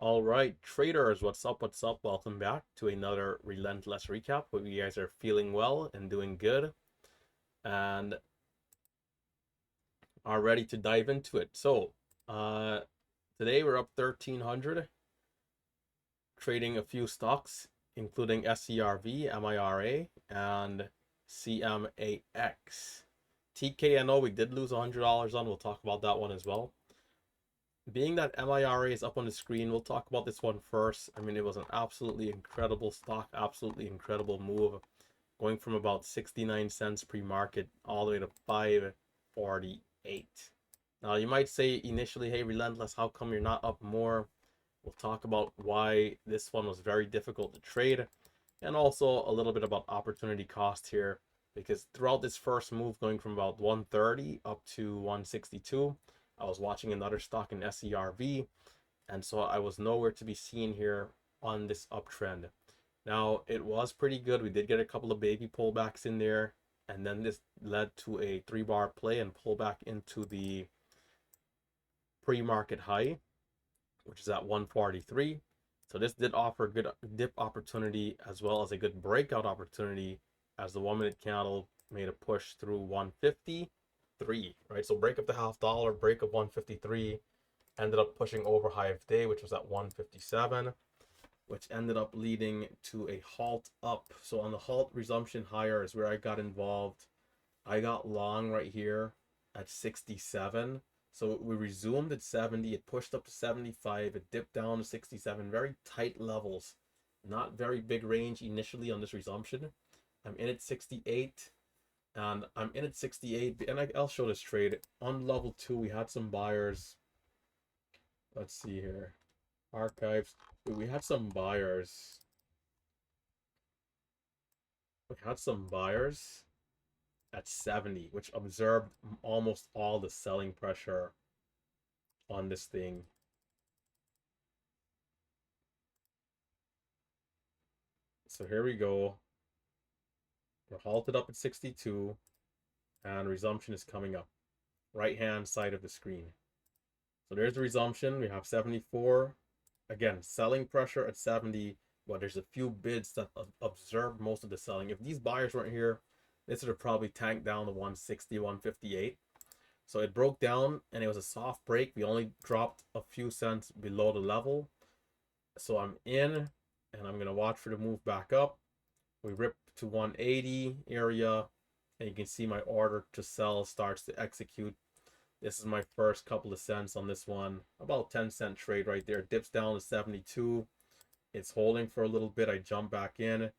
All right, traders, what's up? What's up? Welcome back to another Relentless recap. Hope you guys are feeling well and doing good and are ready to dive into it. Uh, today we're up 1300, trading a few stocks, including SCRV, MIRA, and CMAX. TKNO, we did lose $100 on. We'll talk about that one as well. Being that MIRA is up on the screen, we'll talk about this one first. I mean, it was an absolutely incredible stock, absolutely incredible move, going from about 69 cents pre-market all the way to 548. Now, you might say initially, hey, Relentless, how come you're not up more? We'll talk about why this one was very difficult to trade, and also a little bit about opportunity cost here, because throughout this first move, going from about 130 up to 162, I was watching another stock in SCRV, and so I was nowhere to be seen here on this uptrend. Now, it was pretty good. We did get a couple of baby pullbacks in there, and then this led to a 3-bar play and pullback into the pre-market high, which is at 143. So this did offer a good dip opportunity as well as a good breakout opportunity as the 1-minute candle made a push through 153, right? So break up the half dollar, break up 153, ended up pushing over high of day, which was at 157, which ended up leading to a halt up. So on the halt resumption higher is where I got involved. I got long right here at 67. So we resumed at 70. It pushed up to 75. It dipped down to 67. Very tight levels. Not very big range initially on this resumption. I'm in at 68. And I'm in at 68. And I'll show this trade. On level 2, we had some buyers. Let's see here. Archives. We had some buyers. We had some buyers at 70, which observed almost all the selling pressure on this thing. So here we go. We're halted up at 62, and resumption is coming up. Right hand side of the screen. So there's the resumption. We have 74. Again, selling pressure at 70, but there's a few bids that observed most of the selling. If these buyers weren't here, this would have probably tanked down to 160, 158. So it broke down and it was a soft break. We only dropped a few cents below the level. So I'm in and I'm going to watch for the move back up. We rip to 180 area and you can see my order to sell starts to execute. This is my first couple of cents on this one. About 10-cent trade right there. Dips down to 72. It's holding for a little bit. I jump back in.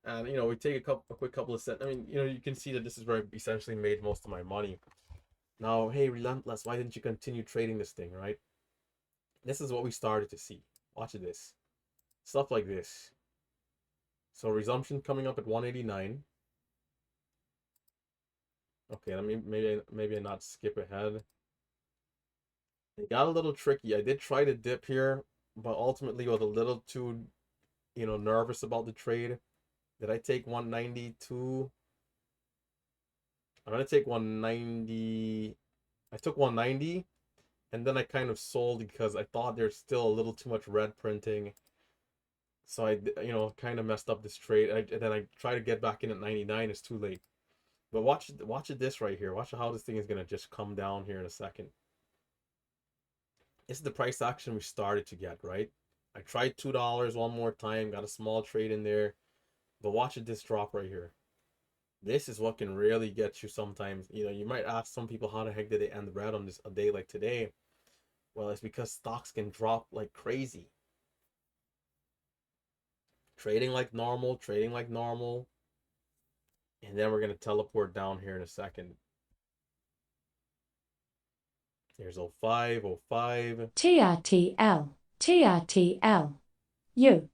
And, we take a quick couple of cents. I mean, you can see that this is where I essentially made most of my money. Now, hey, Relentless, why didn't you continue trading this thing, right? This is what we started to see. Watch this. Stuff like this. So resumption coming up at 189. Okay, let me maybe not skip ahead. It got a little tricky. I did try to dip here, but ultimately was a little too, nervous about the trade. Did I take 192? I'm gonna take 190. I took 190, and then I kind of sold because I thought there's still a little too much red printing. So I, kind of messed up this trade. And then I try to get back in at 99. It's too late. But watch this right here. Watch how this thing is gonna just come down here in a second. This is the price action we started to get, right? I tried $2 one more time, got a small trade in there. But watch this drop right here. This is what can really get you sometimes. You might ask some people, how the heck did they end red on a day like today? Well, it's because stocks can drop like crazy. Trading like normal. And then we're going to teleport down here in a second. Here's 05, 05. TRTL, TRTL, U.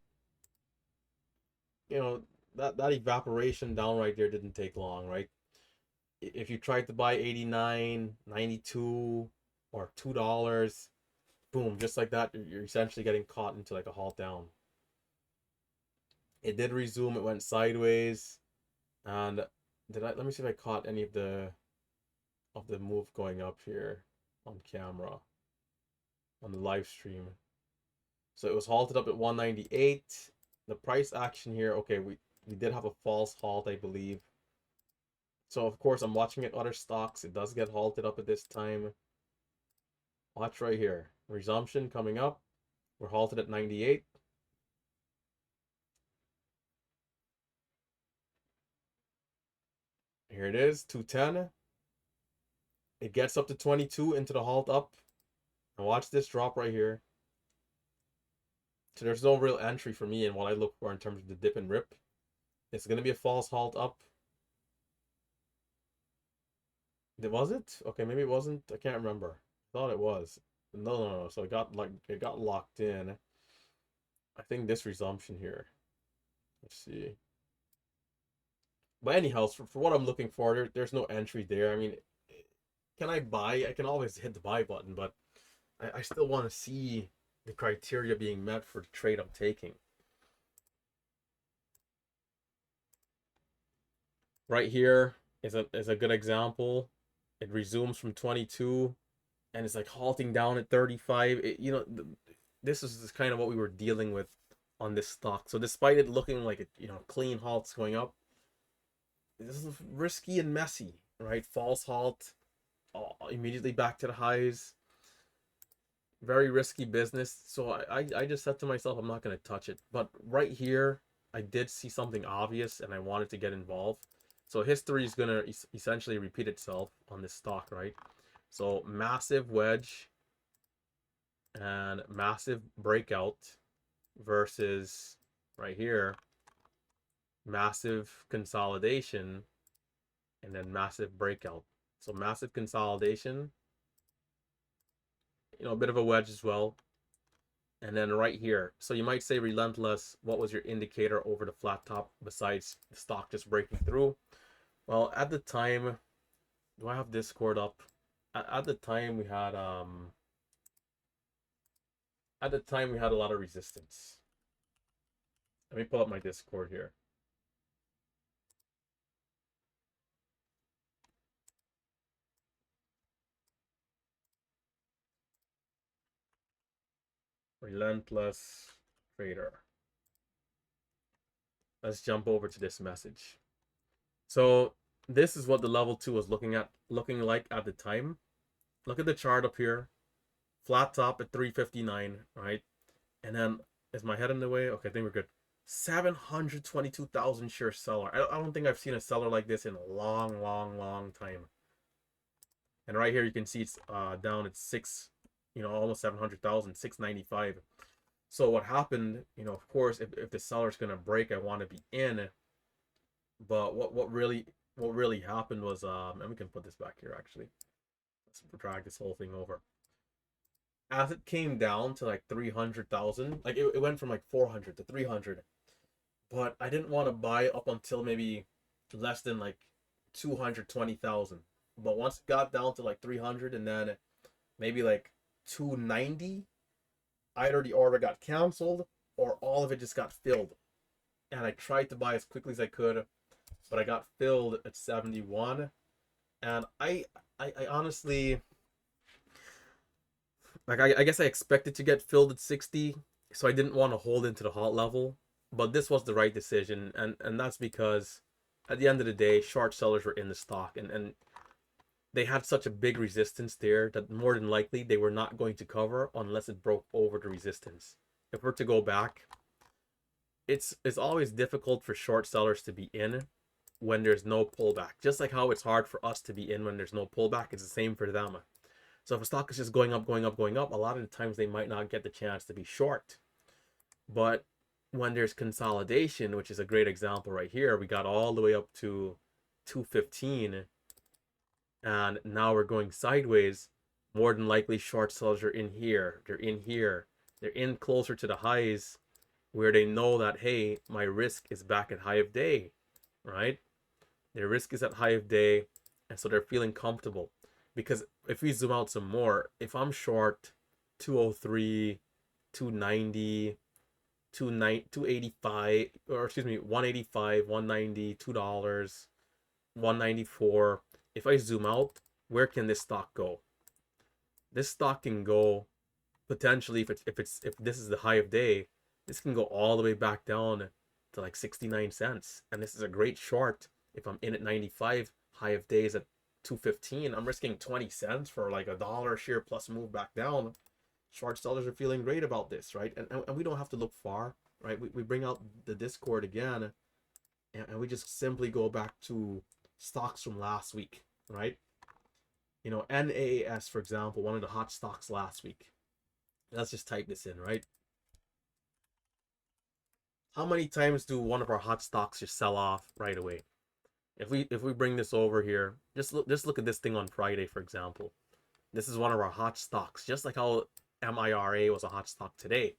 That evaporation down right there didn't take long, right? If you tried to buy 89, 92, or $2, boom, just like that, you're essentially getting caught into like a halt down. It did resume, it went sideways, and let me see if I caught any of the move going up here on camera on the live stream. So it was halted up at 198. The price action here, okay, we did have a false halt, I believe. So of course I'm watching at other stocks. It does get halted up at this time. Watch right here. Resumption coming up. We're halted at 98. Here it is, 210. It gets up to 22 into the halt up. And watch this drop right here. So there's no real entry for me in what I look for in terms of the dip and rip. It's going to be a false halt up. Was it? Okay, maybe it wasn't. I can't remember. I thought it was. No. So it got locked in. I think this resumption here. Let's see. But anyhow, for what I'm looking for, there's no entry there. I mean, can I buy? I can always hit the buy button, but I still want to see the criteria being met for the trade I'm taking. Right here is a good example. It resumes from 22 and it's like halting down at 35. This is kind of what we were dealing with on this stock. So despite it looking like clean halts going up, this is risky and messy, right? False halt, immediately back to the highs. Very risky business. So I just said to myself, I'm not going to touch it. But right here, I did see something obvious and I wanted to get involved. So history is going to essentially repeat itself on this stock, right? So massive wedge and massive breakout versus right here, massive consolidation and then massive breakout. So massive consolidation, a bit of a wedge as well. And then right here, so you might say Relentless, what was your indicator over the flat top besides the stock just breaking through? Well, at the time, do I have Discord up? At the time we had a lot of resistance. Let me pull up my Discord here. Relentless trader. Let's jump over to this message. So this is what the level 2 was looking like at the time. Look at the chart up here. Flat top at 359, right? And then is my head in the way? Okay, I think we're good. 722,000 share seller. I don't think I've seen a seller like this in a long time. And right here you can see it's down at almost 700,000, 695. So what happened, of course, if the seller's gonna break, I want to be in. But what really happened was and we can put this back here actually. Let's drag this whole thing over. As it came down to like 300,000, like it went from like 400 to 300. But I didn't want to buy up until maybe less than like 220,000. But once it got down to like 300 and then maybe like 290, either the order got canceled or all of it just got filled. And I tried to buy as quickly as I could, but I got filled at 71. And I honestly, like I guess I expected to get filled at 60, so I didn't want to hold into the halt level. But this was the right decision, and that's because at the end of the day, short sellers were in the stock, and they had such a big resistance there that more than likely they were not going to cover unless it broke over the resistance. If we're to go back, it's always difficult for short sellers to be in when there's no pullback. Just like how it's hard for us to be in when there's no pullback, it's the same for them. So if a stock is just going up, a lot of the times they might not get the chance to be short. But when there's consolidation, which is a great example right here, we got all the way up to 215 and now we're going sideways. More than likely short sellers are in here. They're in here. They're in closer to the highs where they know that, hey, my risk is back at high of day, right? Their risk is at high of day, and so they're feeling comfortable. Because if we zoom out some more, if I'm short 203, 290, 285, or excuse me, 185, 190, $2, 194. If I zoom out, where can this stock go? This stock can go potentially, if this is the high of day, this can go all the way back down to like 69 cents. And this is a great short. If I'm in at 95, high of days at 215, I'm risking 20 cents for like a dollar share plus move back down. Short sellers are feeling great about this, right? And we don't have to look far, right? We bring out the Discord again, and we just simply go back to stocks from last week, right? You know, NAAS, for example, one of the hot stocks last week. Let's just type this in, right? How many times do one of our hot stocks just sell off right away? If we bring this over here, just look at this thing on Friday, for example. This is one of our hot stocks, just like how MIRA was a hot stock today.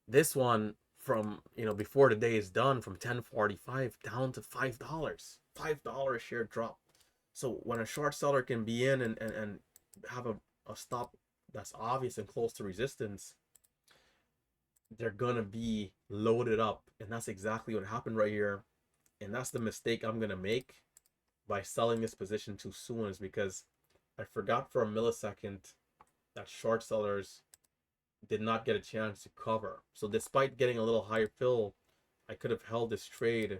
This one from, before the day is done, from 10.45 down to $5. $5 a share drop. So when a short seller can be in and have a stop that's obvious and close to resistance, they're gonna be loaded up. And that's exactly what happened right here. And that's the mistake I'm gonna make by selling this position too soon, is because I forgot for a millisecond that short sellers did not get a chance to cover. So despite getting a little higher fill, I could have held this trade.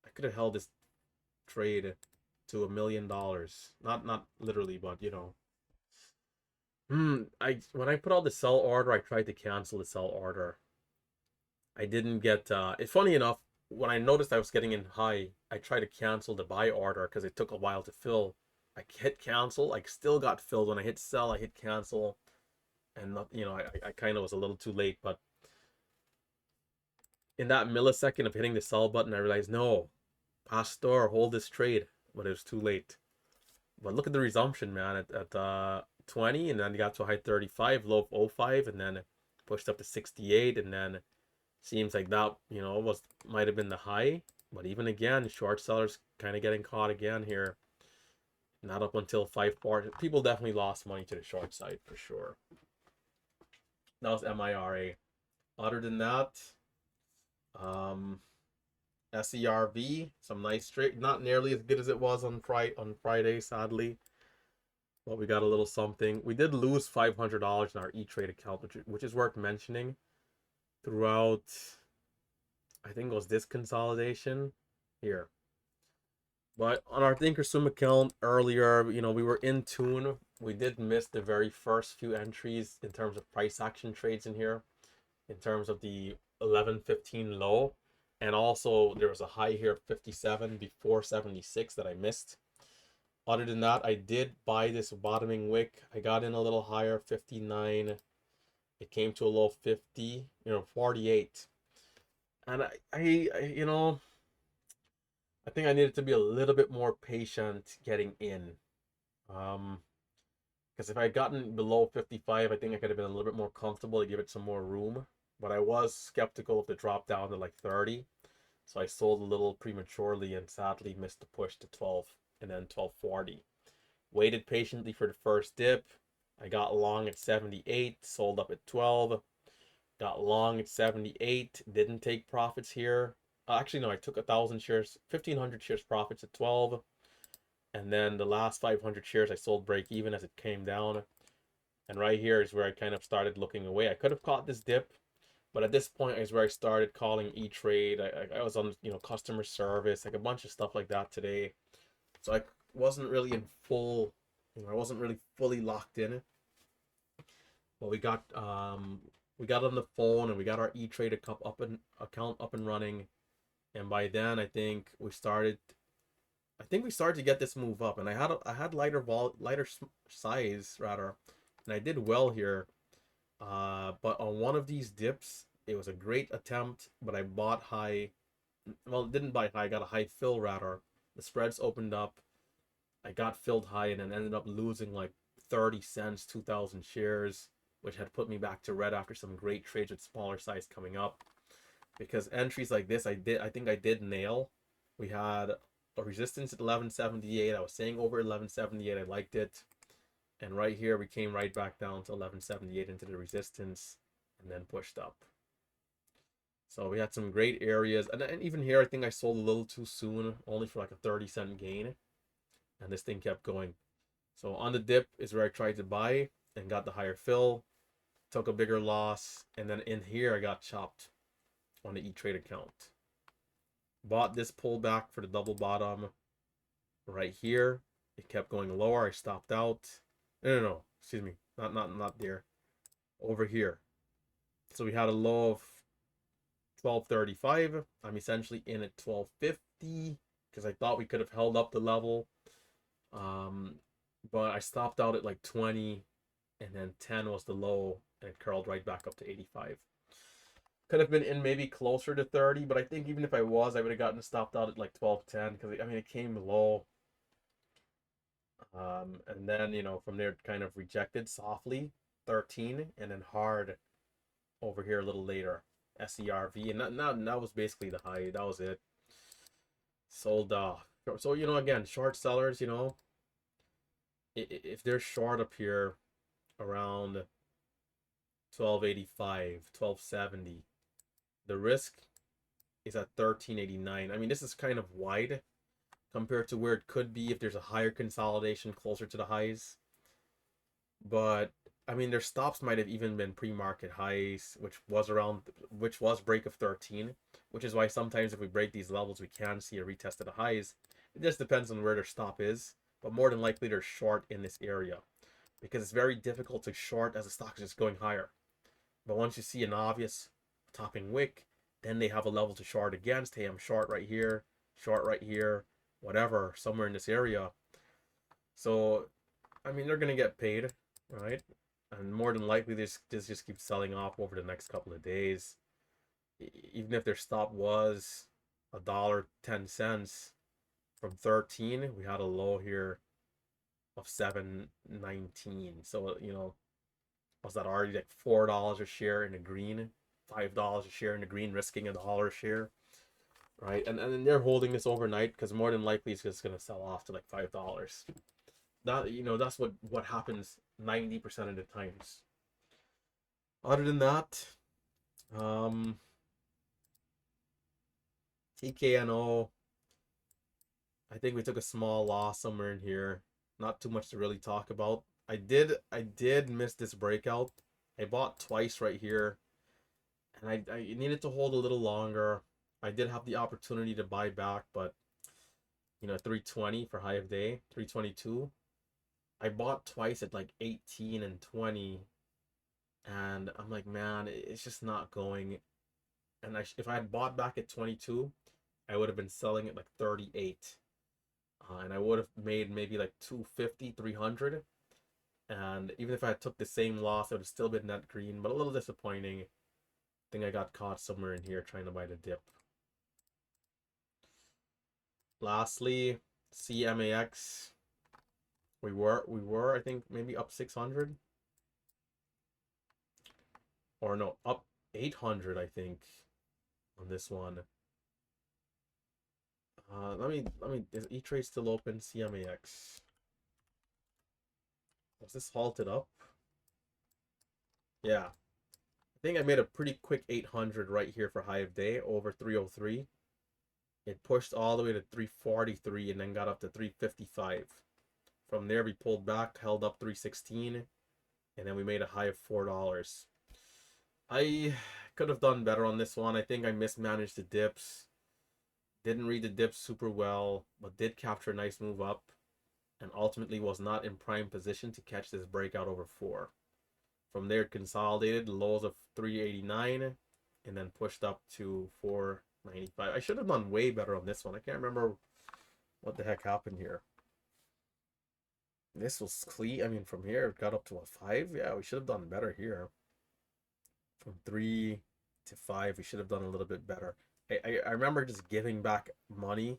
I could have held this trade to $1 million. Not literally, but when I put out the sell order, I tried to cancel the sell order. I didn't get it's funny enough, when I noticed I was getting in high, I tried to cancel the buy order because it took a while to fill. I hit cancel, I still got filled. When I hit sell, I hit cancel, and not, I kind of was a little too late. But in that millisecond of hitting the sell button, I realized, no, Pastor, hold this trade. But it was too late. But look at the resumption, man, at 20, and then you got to a high 35, low of 05, and then pushed up to 68, and then seems like that, might have been the high. But even again, short sellers kind of getting caught again here. Not up until 5 People definitely lost money to the short side for sure. That was MIRA. Other than that, um, SERV, some nice trade. Not nearly as good as it was on Friday, sadly. But we got a little something. We did lose $500 in our E-Trade account, which is worth mentioning. Throughout, I think it was this consolidation here. But on our Thinkorswim account earlier, we were in tune. We did miss the very first few entries in terms of price action trades in here, in terms of the 11.15 low. And also there was a high here of 57 before 76 that I missed. Other than that, I did buy this bottoming wick. I got in a little higher, 59. It came to a low 50, 48. And I think I needed to be a little bit more patient getting in. Because if I had gotten below 55, I think I could have been a little bit more comfortable to give it some more room. But I was skeptical of the drop down to like 30. So I sold a little prematurely and sadly missed the push to 12 and then 12.40. Waited patiently for the first dip. I got long at 78, sold up at 12. Got long at 78, didn't take profits here. Actually, no, I took 1,000 shares, 1,500 shares profits at 12. And then the last 500 shares I sold break even as it came down. And right here is where I kind of started looking away. I could have caught this dip, but at this point is where I started calling E-Trade. I was on, customer service, like a bunch of stuff like that today. So I wasn't really in full, I wasn't really fully locked in. But we got on the phone and we got our E-Trade account up and running. And by then, I think we started to get this move up, and I had lighter size rather, and I did well here. But on one of these dips, it was a great attempt, but I bought high. Well, didn't buy high. I got a high fill rather. The spreads opened up. I got filled high and then ended up losing like 30 cents, 2,000 shares, which had put me back to red after some great trades with smaller size coming up. Because entries like this, I think I did nail. We had a resistance at 11.78. I was saying over 11.78. I liked it. And right here, we came right back down to 11.78 into the resistance and then pushed up. So we had some great areas. And even here, I think I sold a little too soon, only for like a 30-cent gain. And this thing kept going. So on the dip is where I tried to buy. and got the higher fill, took a bigger loss, and then in here I got chopped on the E-Trade account. Bought this pullback for the double bottom right here. It kept going lower. I stopped out. No. Excuse me. Not there. Over here. So we had a low of 1235. I'm essentially in at 1250 because I thought we could have held up the level. But I stopped out at like 20, and then 10 was the low, and it curled right back up to 85. Could have been in maybe closer to 30, but I think even if I was, I would have gotten stopped out at like 1210 because I mean it came low. And then from there it kind of rejected softly 13, and then hard over here a little later SERV, and that was basically the high. That was it. Sold off. So again, short sellers, if they're short up here around 1285, 1270, the risk is at 1389. I mean, this is kind of wide compared to where it could be if there's a higher consolidation closer to the highs. But I mean, their stops might have even been pre-market highs, which was break of 13, which is why sometimes if we break these levels, we can see a retest of the highs. It just depends on where their stop is, but more than likely they're short in this area because it's very difficult to short as the stock is just going higher. But once you see an obvious topping wick, then they have a level to short against. Hey, I'm short right here, whatever, somewhere in this area. So, I mean, they're going to get paid, right? And more than likely, this just keeps selling off over the next couple of days. Even if their stop was $1.10 from 13, we had a low here of 7.19. So, was that already like $4 a share in the green, $5 a share in the green, risking $1 a share, right? And then they're holding this overnight because more than likely it's just gonna sell off to like $5. That's what happens 90% of the times. Other than that, TKNO, I think we took a small loss somewhere in here. Not too much to really talk about. I did miss this breakout. I bought twice right here, and I needed to hold a little longer. I did have the opportunity to buy back, but 320 for high of day, 322. I bought twice at like 18 and 20, and I'm like, man, it's just not going. And if I had bought back at 22, I would have been selling at like 38. And I would have made maybe like 250, 300. And even if I took the same loss, it would have still been net green, but a little disappointing. I think I got caught somewhere in here trying to buy the dip. Lastly, cmax. We were I think maybe up 600. Or no, up 800 I think on this one. Is E-Trade still open? CMAX. Was this halted up? Yeah. I think I made a pretty quick 800 right here for high of day over 303. It pushed all the way to 343 and then got up to 355. From there we pulled back, held up 316, and then we made a high of $4. I could have done better on this one. I think I mismanaged the dips. Didn't read the dips super well, but did capture a nice move up, and ultimately was not in prime position to catch this breakout over 4. From there, it consolidated lows of 389 and then pushed up to 495. I should have done way better on this one. I can't remember what the heck happened here. This was clean. I mean, from here, it got up to a 5. Yeah, we should have done better here. From 3 to 5, we should have done a little bit better. I remember just giving back money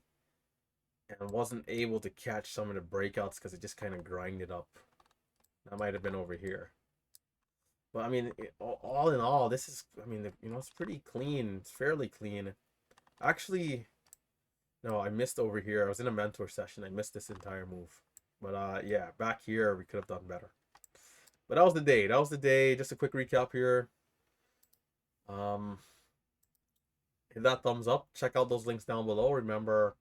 and wasn't able to catch some of the breakouts because it just kind of grinded up. That might have been over here. But I mean, all in all, this is, I mean, it's pretty clean. It's fairly clean. Actually, no, I missed over here. I was in a mentor session. I missed this entire move. But yeah, back here, we could have done better. But that was the day. That was the day. Just a quick recap here. Hit that thumbs up. Check out those links down below. Remember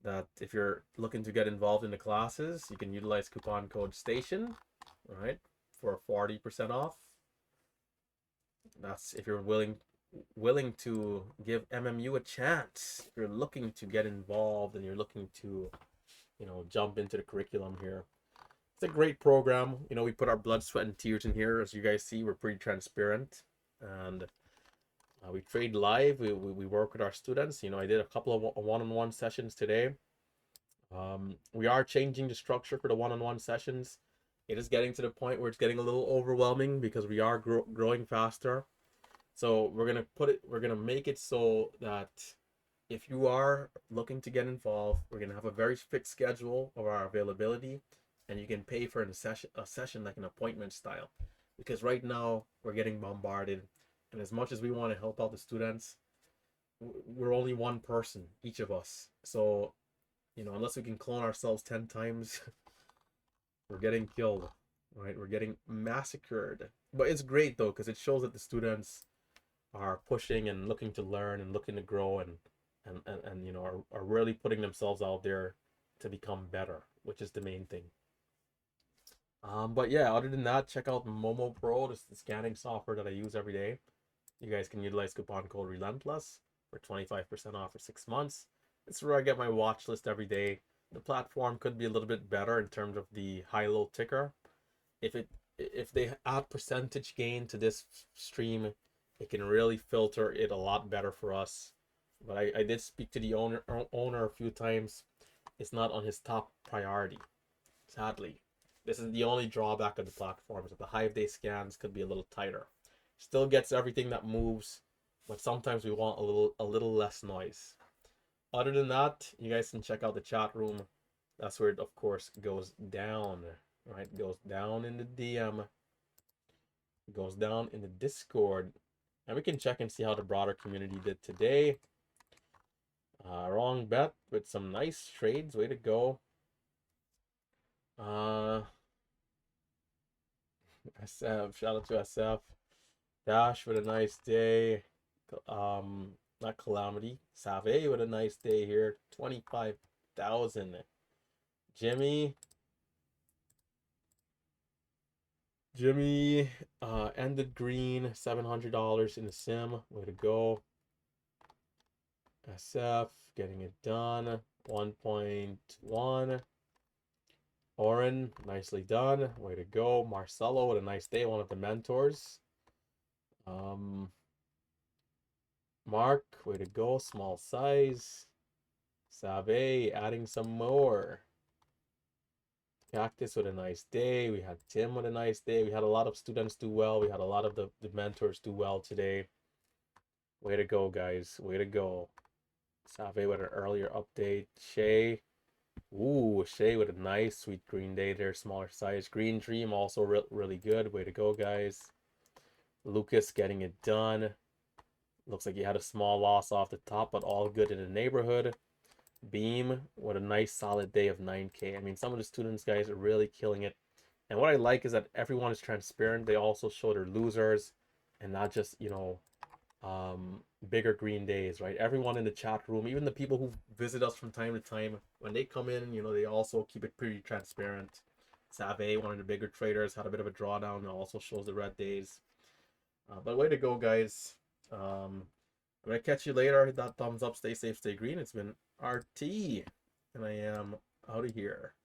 that if you're looking to get involved in the classes, you can utilize coupon code STATION. All right. for 40% off. That's if you're willing to give MMU a chance. If you're looking to get involved and you're looking to, jump into the curriculum here. It's a great program. We put our blood, sweat, and tears in here. As you guys see, we're pretty transparent. And we trade live. We work with our students. I did a couple of one-on-one sessions today. We are changing the structure for the one-on-one sessions. It is getting to the point where it's getting a little overwhelming because we are growing faster. So we're gonna make it so that if you are looking to get involved, we're gonna have a very fixed schedule of our availability, and you can pay for a session like an appointment style. Because right now we're getting bombarded, and as much as we want to help out the students, we're only one person, each of us. So, unless we can clone ourselves 10 times, we're getting killed, right? We're getting massacred. But it's great though, because it shows that the students are pushing and looking to learn and looking to grow and are really putting themselves out there to become better, which is the main thing. But yeah, other than that, check out Momo Pro. This is the scanning software that I use every day. You guys can utilize coupon code Relentless for 25% off for 6 months. It's where I get my watch list every day. The platform could be a little bit better in terms of the high-low ticker. If they add percentage gain to this stream, it can really filter it a lot better for us. But I did speak to the owner a few times. It's not on his top priority, sadly. This is the only drawback of the platform, is that the Hive-day scans could be a little tighter. Still gets everything that moves, but sometimes we want a little less noise. Other than that, you guys can check out the chat room. That's where it, of course, goes down, right? It goes down in the DM. It goes down in the Discord. And we can check and see how the broader community did today. Wrong bet with some nice trades. Way to go. SF, shout out to SF. Dash with a nice day. Not Calamity. Save with a nice day here. 25,000. Jimmy ended green. $700 in the sim. Way to go. SF getting it done. 1.1. Oren, nicely done. Way to go. Marcelo with a nice day. One of the mentors. Mark, way to go. Small size. Save adding some more. Cactus with a nice day. We had Tim with a nice day. We had a lot of students do well. We had a lot of the mentors do well today. Way to go, guys. Way to go. Save with an earlier update. Shay. Ooh, Shay with a nice sweet green day there. Smaller size. Green Dream also really good. Way to go, guys. Lucas getting it done. Looks like he had a small loss off the top, but all good in the neighborhood. Beam, what a nice solid day of 9K. I mean, some of the students, guys, are really killing it. And what I like is that everyone is transparent. They also show their losers and not just, bigger green days, right? Everyone in the chat room, even the people who visit us from time to time, when they come in, they also keep it pretty transparent. Save, one of the bigger traders, had a bit of a drawdown and also shows the red days. But way to go, guys. I'm gonna catch you later. Hit that thumbs up. Stay safe, stay green. It's been RT, and I am out of here.